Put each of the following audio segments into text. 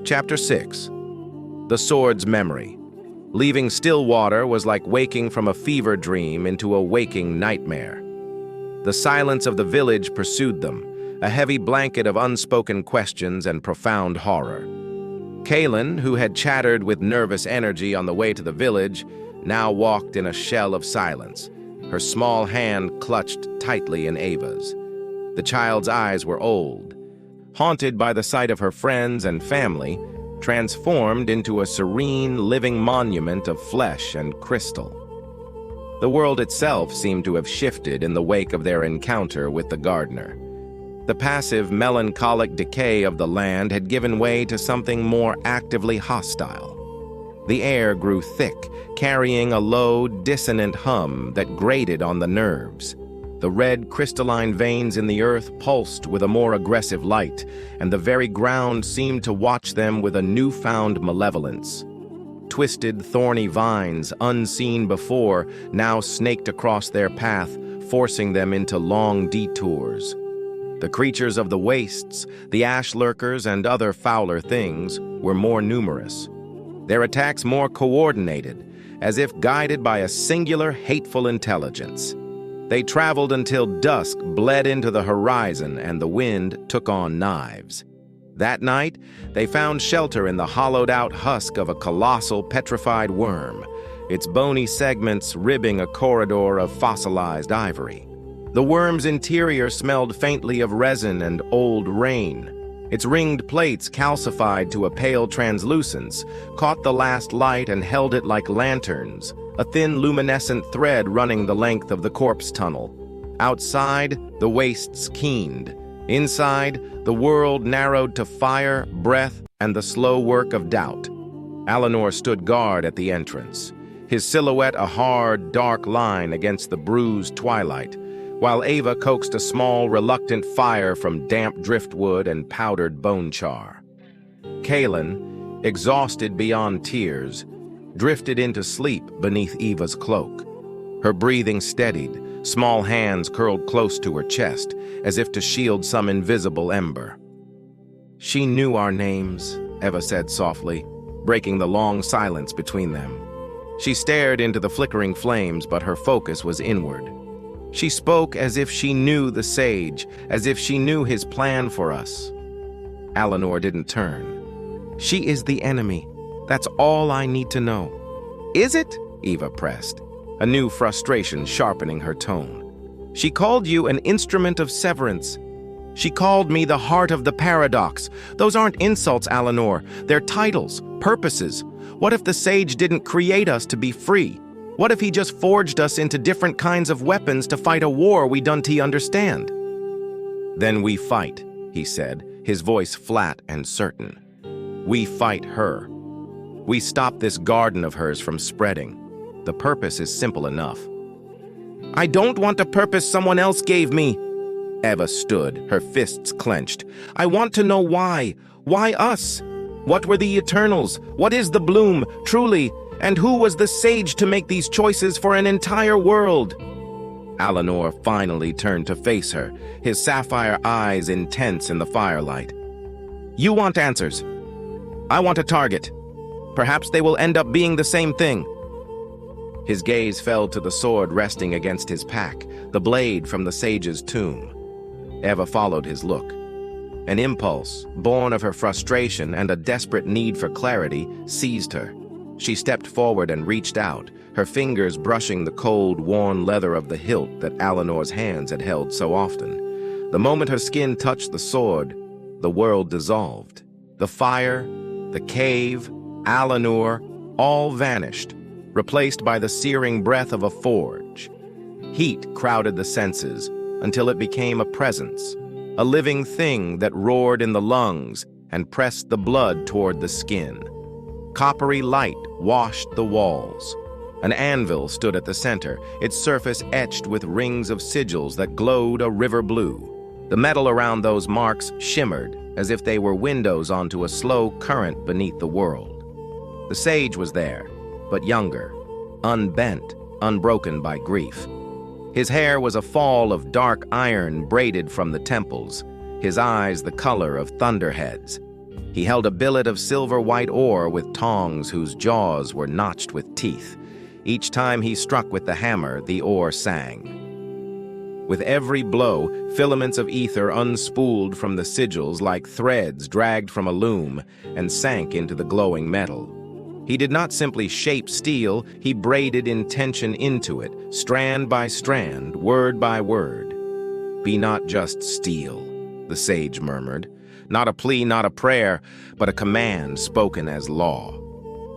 Chapter 6. The Sword's Memory. Leaving Stillwater was like waking from a fever dream into a waking nightmare. The silence of the village pursued them, a heavy blanket of unspoken questions and profound horror. Kaelen, who had chattered with nervous energy on the way to the village, now walked in a shell of silence, her small hand clutched tightly in Ava's. The child's eyes were old, haunted by the sight of her friends and family, transformed into a serene, living monument of flesh and crystal. The world itself seemed to have shifted in the wake of their encounter with the gardener. The passive, melancholic decay of the land had given way to something more actively hostile. The air grew thick, carrying a low, dissonant hum that grated on the nerves. The red, crystalline veins in the earth pulsed with a more aggressive light, and the very ground seemed to watch them with a newfound malevolence. Twisted, thorny vines, unseen before, now snaked across their path, forcing them into long detours. The creatures of the wastes, the ash lurkers and other fouler things, were more numerous. Their attacks more coordinated, as if guided by a singular, hateful intelligence. They traveled until dusk bled into the horizon and the wind took on knives. That night, they found shelter in the hollowed-out husk of a colossal petrified worm, its bony segments ribbing a corridor of fossilized ivory. The worm's interior smelled faintly of resin and old rain. Its ringed plates, calcified to a pale translucence, caught the last light and held it like lanterns, a thin luminescent thread running the length of the corpse tunnel. Outside, the wastes keened. Inside, the world narrowed to fire, breath, and the slow work of doubt. Alanoor stood guard at the entrance, his silhouette a hard, dark line against the bruised twilight, while Ava coaxed a small, reluctant fire from damp driftwood and powdered bone char. Kaelen, exhausted beyond tears, drifted into sleep beneath Eva's cloak. Her breathing steadied, small hands curled close to her chest, as if to shield some invisible ember. "She knew our names," Eva said softly, breaking the long silence between them. She stared into the flickering flames, but her focus was inward. She spoke as if she knew the sage, as if she knew his plan for us. Alanoor didn't turn. "She is the enemy. That's all I need to know." "Is it?" Eva pressed, a new frustration sharpening her tone. "She called you an instrument of severance. She called me the heart of the paradox. Those aren't insults, Alanoor. They're titles, purposes. What if the sage didn't create us to be free? What if he just forged us into different kinds of weapons to fight a war we don't understand?" "Then we fight," he said, his voice flat and certain. "We fight her. We stop this garden of hers from spreading. The purpose is simple enough." "I don't want a purpose someone else gave me." Eva stood, her fists clenched. "I want to know why. Why us? What were the Eternals? What is the Bloom, truly? And who was the sage to make these choices for an entire world?" Alanoor finally turned to face her, his sapphire eyes intense in the firelight. "You want answers. I want a target. Perhaps they will end up being the same thing." His gaze fell to the sword resting against his pack, the blade from the sage's tomb. Eva followed his look. An impulse, born of her frustration and a desperate need for clarity, seized her. She stepped forward and reached out, her fingers brushing the cold, worn leather of the hilt that Alanoor's hands had held so often. The moment her skin touched the sword, the world dissolved. The fire, the cave, Alanoor, all vanished, replaced by the searing breath of a forge. Heat crowded the senses until it became a presence, a living thing that roared in the lungs and pressed the blood toward the skin. Coppery light washed the walls. An anvil stood at the center, its surface etched with rings of sigils that glowed a river blue. The metal around those marks shimmered, as if they were windows onto a slow current beneath the world. The sage was there, but younger, unbent, unbroken by grief. His hair was a fall of dark iron braided from the temples, his eyes the color of thunderheads. He held a billet of silver-white ore with tongs whose jaws were notched with teeth. Each time he struck with the hammer, the ore sang. With every blow, filaments of ether unspooled from the sigils like threads dragged from a loom and sank into the glowing metal. He did not simply shape steel, he braided intention into it, strand by strand, word by word. "Be not just steel," the sage murmured. Not a plea, not a prayer, but a command spoken as law.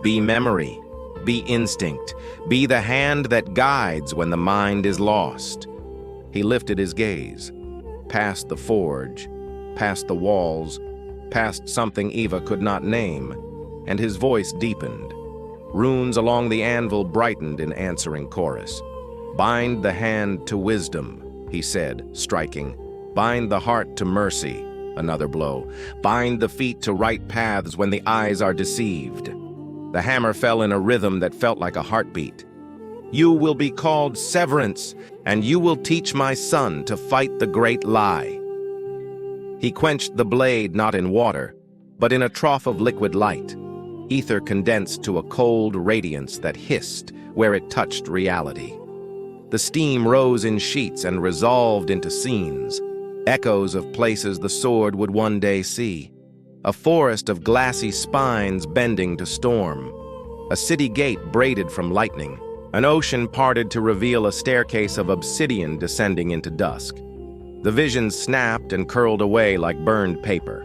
"Be memory, be instinct, be the hand that guides when the mind is lost." He lifted his gaze, past the forge, past the walls, past something Eva could not name, and his voice deepened. Runes along the anvil brightened in answering chorus. "Bind the hand to wisdom," he said, striking. "Bind the heart to mercy," another blow. "Bind the feet to right paths when the eyes are deceived." The hammer fell in a rhythm that felt like a heartbeat. "You will be called Severance, and you will teach my son to fight the great lie." He quenched the blade not in water, but in a trough of liquid light. Ether condensed to a cold radiance that hissed where it touched reality. The steam rose in sheets and resolved into scenes, echoes of places the sword would one day see. A forest of glassy spines bending to storm. A city gate braided from lightning. An ocean parted to reveal a staircase of obsidian descending into dusk. The vision snapped and curled away like burned paper.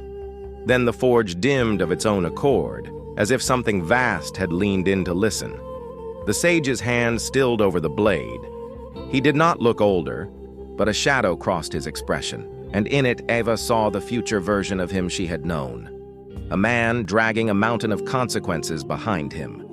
Then the forge dimmed of its own accord, as if something vast had leaned in to listen. The sage's hand stilled over the blade. He did not look older, but a shadow crossed his expression, and in it Eva saw the future version of him she had known. A man dragging a mountain of consequences behind him.